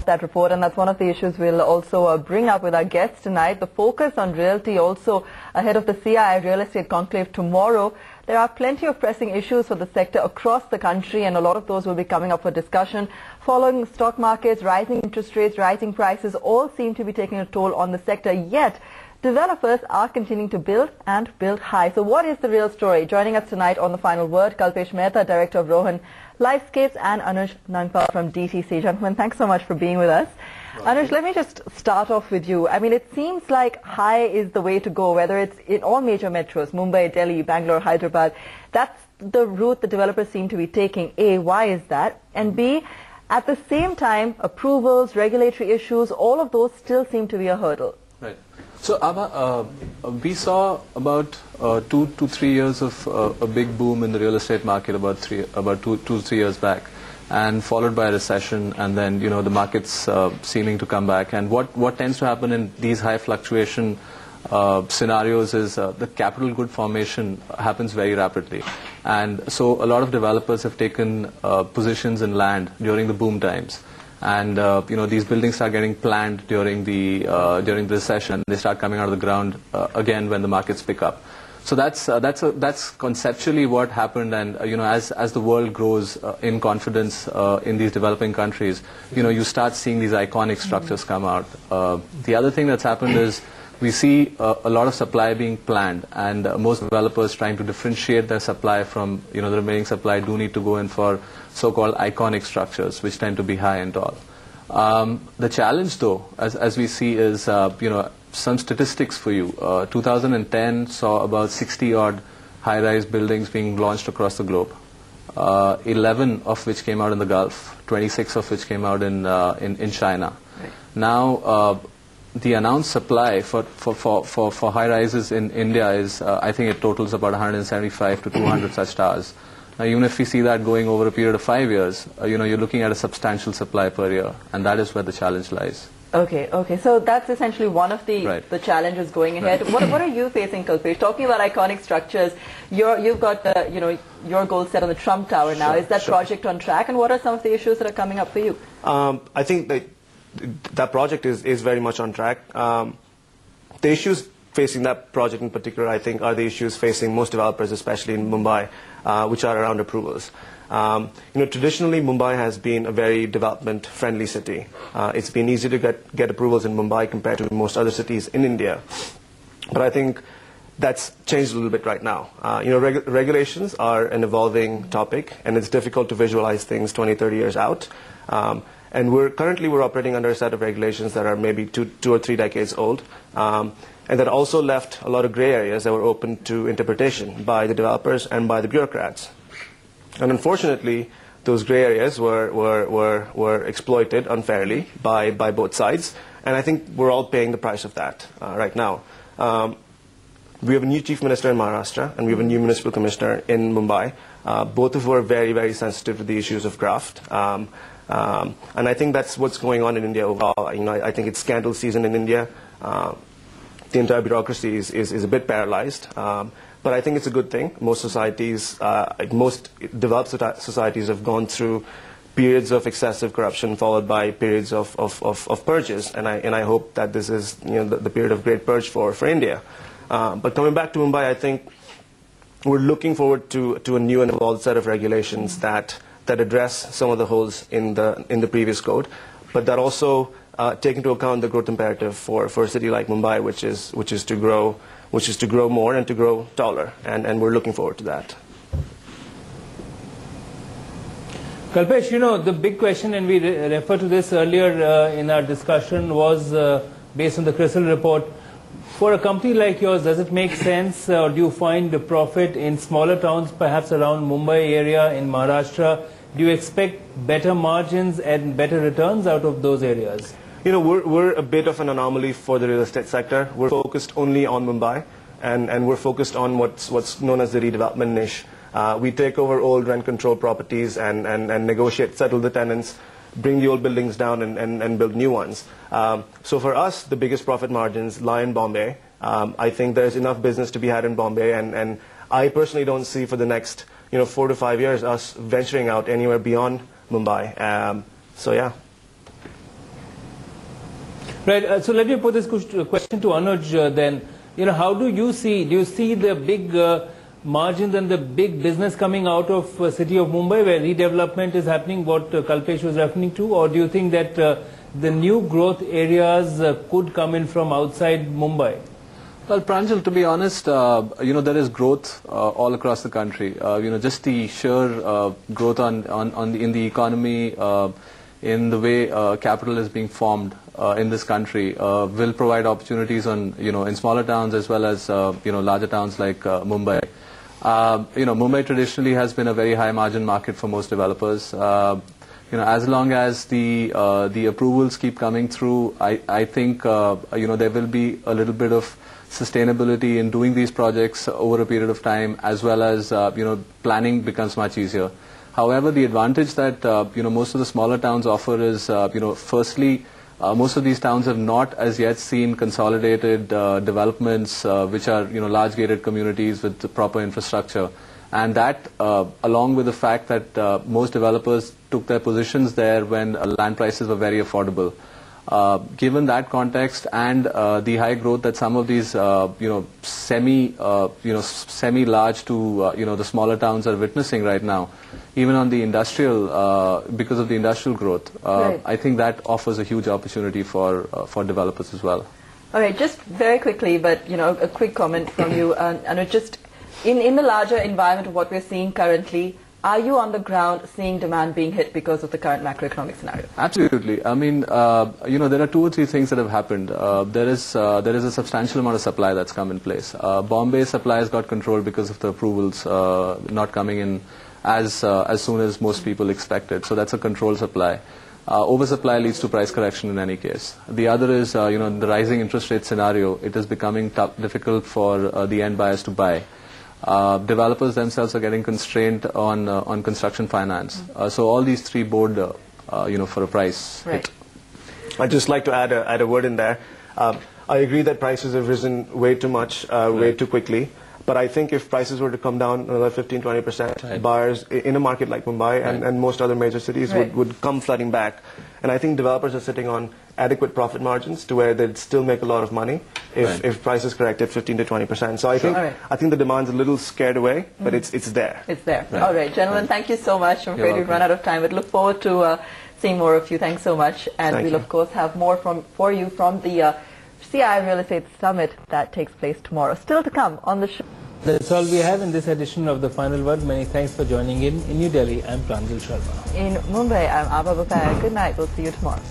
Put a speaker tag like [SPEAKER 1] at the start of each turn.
[SPEAKER 1] that report, and that's one of the issues we'll also bring up with our guests tonight. The focus on realty also ahead of the CII Real Estate Conclave tomorrow. There are plenty of pressing issues for the sector across the country, and a lot of those will be coming up for discussion. Following stock markets, rising interest rates, rising prices all seem to be taking a toll on the sector, yet developers are continuing to build and build high. So what is the real story? Joining us tonight on The Final Word, Kalpesh Mehta, Director of Rohan Lifescapes, and Anuj Nangpal from DTC. Gentlemen, thanks so much for being with us. Anuj, let me just start off with you. I mean, it seems like high is the way to go, whether it's in all major metros, Mumbai, Delhi, Bangalore, Hyderabad. That's the route the developers seem to be taking. A, why is that? And B, at the same time, approvals, regulatory issues, all of those still seem to be a hurdle.
[SPEAKER 2] Right. So, Abha, we saw about 2 to 3 years of a big boom in the real estate market about 2-3 years back, and followed by a recession, and then the markets seeming to come back. And what tends to happen in these high fluctuation scenarios is the capital good formation happens very rapidly, and so a lot of developers have taken positions in land during the boom times. And these buildings start getting planned during the recession. They start coming out of the ground again when the markets pick up. So that's conceptually what happened. And as the world grows in confidence in these developing countries, you start seeing these iconic structures come out. The other thing that's happened is we see a lot of supply being planned, and most developers trying to differentiate their supply from the remaining supply do need to go in for so-called iconic structures, which tend to be high and tall. The challenge, though, as we see, is some statistics for you. 2010 saw about 60-odd high-rise buildings being launched across the globe. 11 of which came out in the Gulf, 26 of which came out in China. Right. Now, the announced supply for high rises in India is, I think it totals about 175 to 200 such towers. Now, even if we see that going over a period of 5 years, you're looking at a substantial supply per year, and that is where the challenge lies.
[SPEAKER 1] Okay. So that's essentially one of the
[SPEAKER 2] right.
[SPEAKER 1] the challenges going ahead. Right. What are you facing, Kalpesh? Talking about iconic structures, you've got your goal set on the Trump Tower now. Is that project on track, and what are some of the issues that are coming up for you?
[SPEAKER 3] I think that project is very much on track. The issues facing that project in particular, I think, are the issues facing most developers, especially in Mumbai, which are around approvals. Traditionally, Mumbai has been a very development-friendly city. It's been easy to get approvals in Mumbai compared to most other cities in India. But I think that's changed a little bit right now. Regulations are an evolving topic, and it's difficult to visualize things 20, 30 years out. And we're operating under a set of regulations that are maybe two or three decades old, and that also left a lot of gray areas that were open to interpretation by the developers and by the bureaucrats. And unfortunately, those gray areas were exploited unfairly by both sides, and I think we're all paying the price of that right now. We have a new chief minister in Maharashtra, and we have a new municipal commissioner in Mumbai, both of who are very, very sensitive to the issues of graft. And I think that's what's going on in India overall. I think it's scandal season in India. The entire bureaucracy is a bit paralyzed. But I think it's a good thing. Most societies, most developed societies have gone through periods of excessive corruption followed by periods of purges. And I hope that this is the period of great purge for India. But coming back to Mumbai, I think we're looking forward to a new and evolved set of regulations that address some of the holes in the previous code, but that also take into account the growth imperative for a city like Mumbai, which is to grow more and to grow taller, and we're looking forward to that.
[SPEAKER 4] Kalpesh, the big question, and we referred to this earlier in our discussion, was based on the CRISIL report. For a company like yours, does it make sense, or do you find the profit in smaller towns, perhaps around Mumbai area, in Maharashtra? Do you expect better margins and better returns out of those areas?
[SPEAKER 3] We're a bit of an anomaly for the real estate sector. We're focused only on Mumbai, and we're focused on what's known as the redevelopment niche. We take over old rent-controlled properties and negotiate, settle the tenants, bring the old buildings down and build new ones. So for us, the biggest profit margins lie in Bombay. I think there's enough business to be had in Bombay, and I personally don't see for the next 4 to 5 years us venturing out anywhere beyond Mumbai. So yeah.
[SPEAKER 4] Right. So let me put this question to Anuj then. How do you see the big margins and the big business coming out of city of Mumbai where redevelopment is happening, what Kalpesh was referring to, or do you think that the new growth areas could come in from outside Mumbai?
[SPEAKER 2] Well, Pranjal, to be honest, there is growth all across the country. Just the sheer growth in the economy, in the way capital is being formed in this country, will provide opportunities in smaller towns as well as larger towns like Mumbai. Mumbai traditionally has been a very high margin market for most developers. As long as the approvals keep coming through, I think there will be a little bit of sustainability in doing these projects over a period of time, as well as planning becomes much easier. However, the advantage that most of the smaller towns offer is firstly, most of these towns have not as yet seen consolidated developments which are large gated communities with the proper infrastructure, and that along with the fact that most developers took their positions there when land prices were very affordable. Given that context and the high growth that some of these semi-large to the smaller towns are witnessing right now, even on the industrial because of the industrial growth,
[SPEAKER 1] right.
[SPEAKER 2] I think that offers a huge opportunity for developers as well.
[SPEAKER 1] All right, just very quickly, but a quick comment from you, and just in the larger environment of what we're seeing currently. Are you on the ground seeing demand being hit because of the current macroeconomic scenario?
[SPEAKER 2] Absolutely. I mean, there are two or three things that have happened. There is a substantial amount of supply that's come in place. Bombay supply has got controlled because of the approvals not coming in as soon as most people expected. So that's a controlled supply. Oversupply leads to price correction in any case. The other is, in the rising interest rate scenario, it is becoming difficult for the end buyers to buy. Developers themselves are getting constrained on construction finance. So all these three bode, for a price hit.
[SPEAKER 3] I'd just like to add a word in there. I agree that prices have risen way too much, way too quickly. But I think if prices were to come down another 15-20%,
[SPEAKER 2] right.
[SPEAKER 3] buyers in a market like Mumbai and most other major cities would come flooding back. And I think developers are sitting on adequate profit margins to where they'd still make a lot of money if prices corrected 15-20%. So I think the demand's a little scared away, but it's there.
[SPEAKER 1] It's there.
[SPEAKER 2] Right.
[SPEAKER 1] All right, gentlemen, thank you so much. I'm afraid we've run out of time, but look forward to seeing more of you. Thanks so much. And we'll, of course, have more for you from the CI Real Estate Summit that takes place tomorrow. Still to come on the show.
[SPEAKER 4] That's all we have in this edition of The Final Word. Many thanks for joining in. In New Delhi, I'm Pranjal Sharma.
[SPEAKER 1] In Mumbai, I'm Abha Bapaya. Good night. We'll see you tomorrow.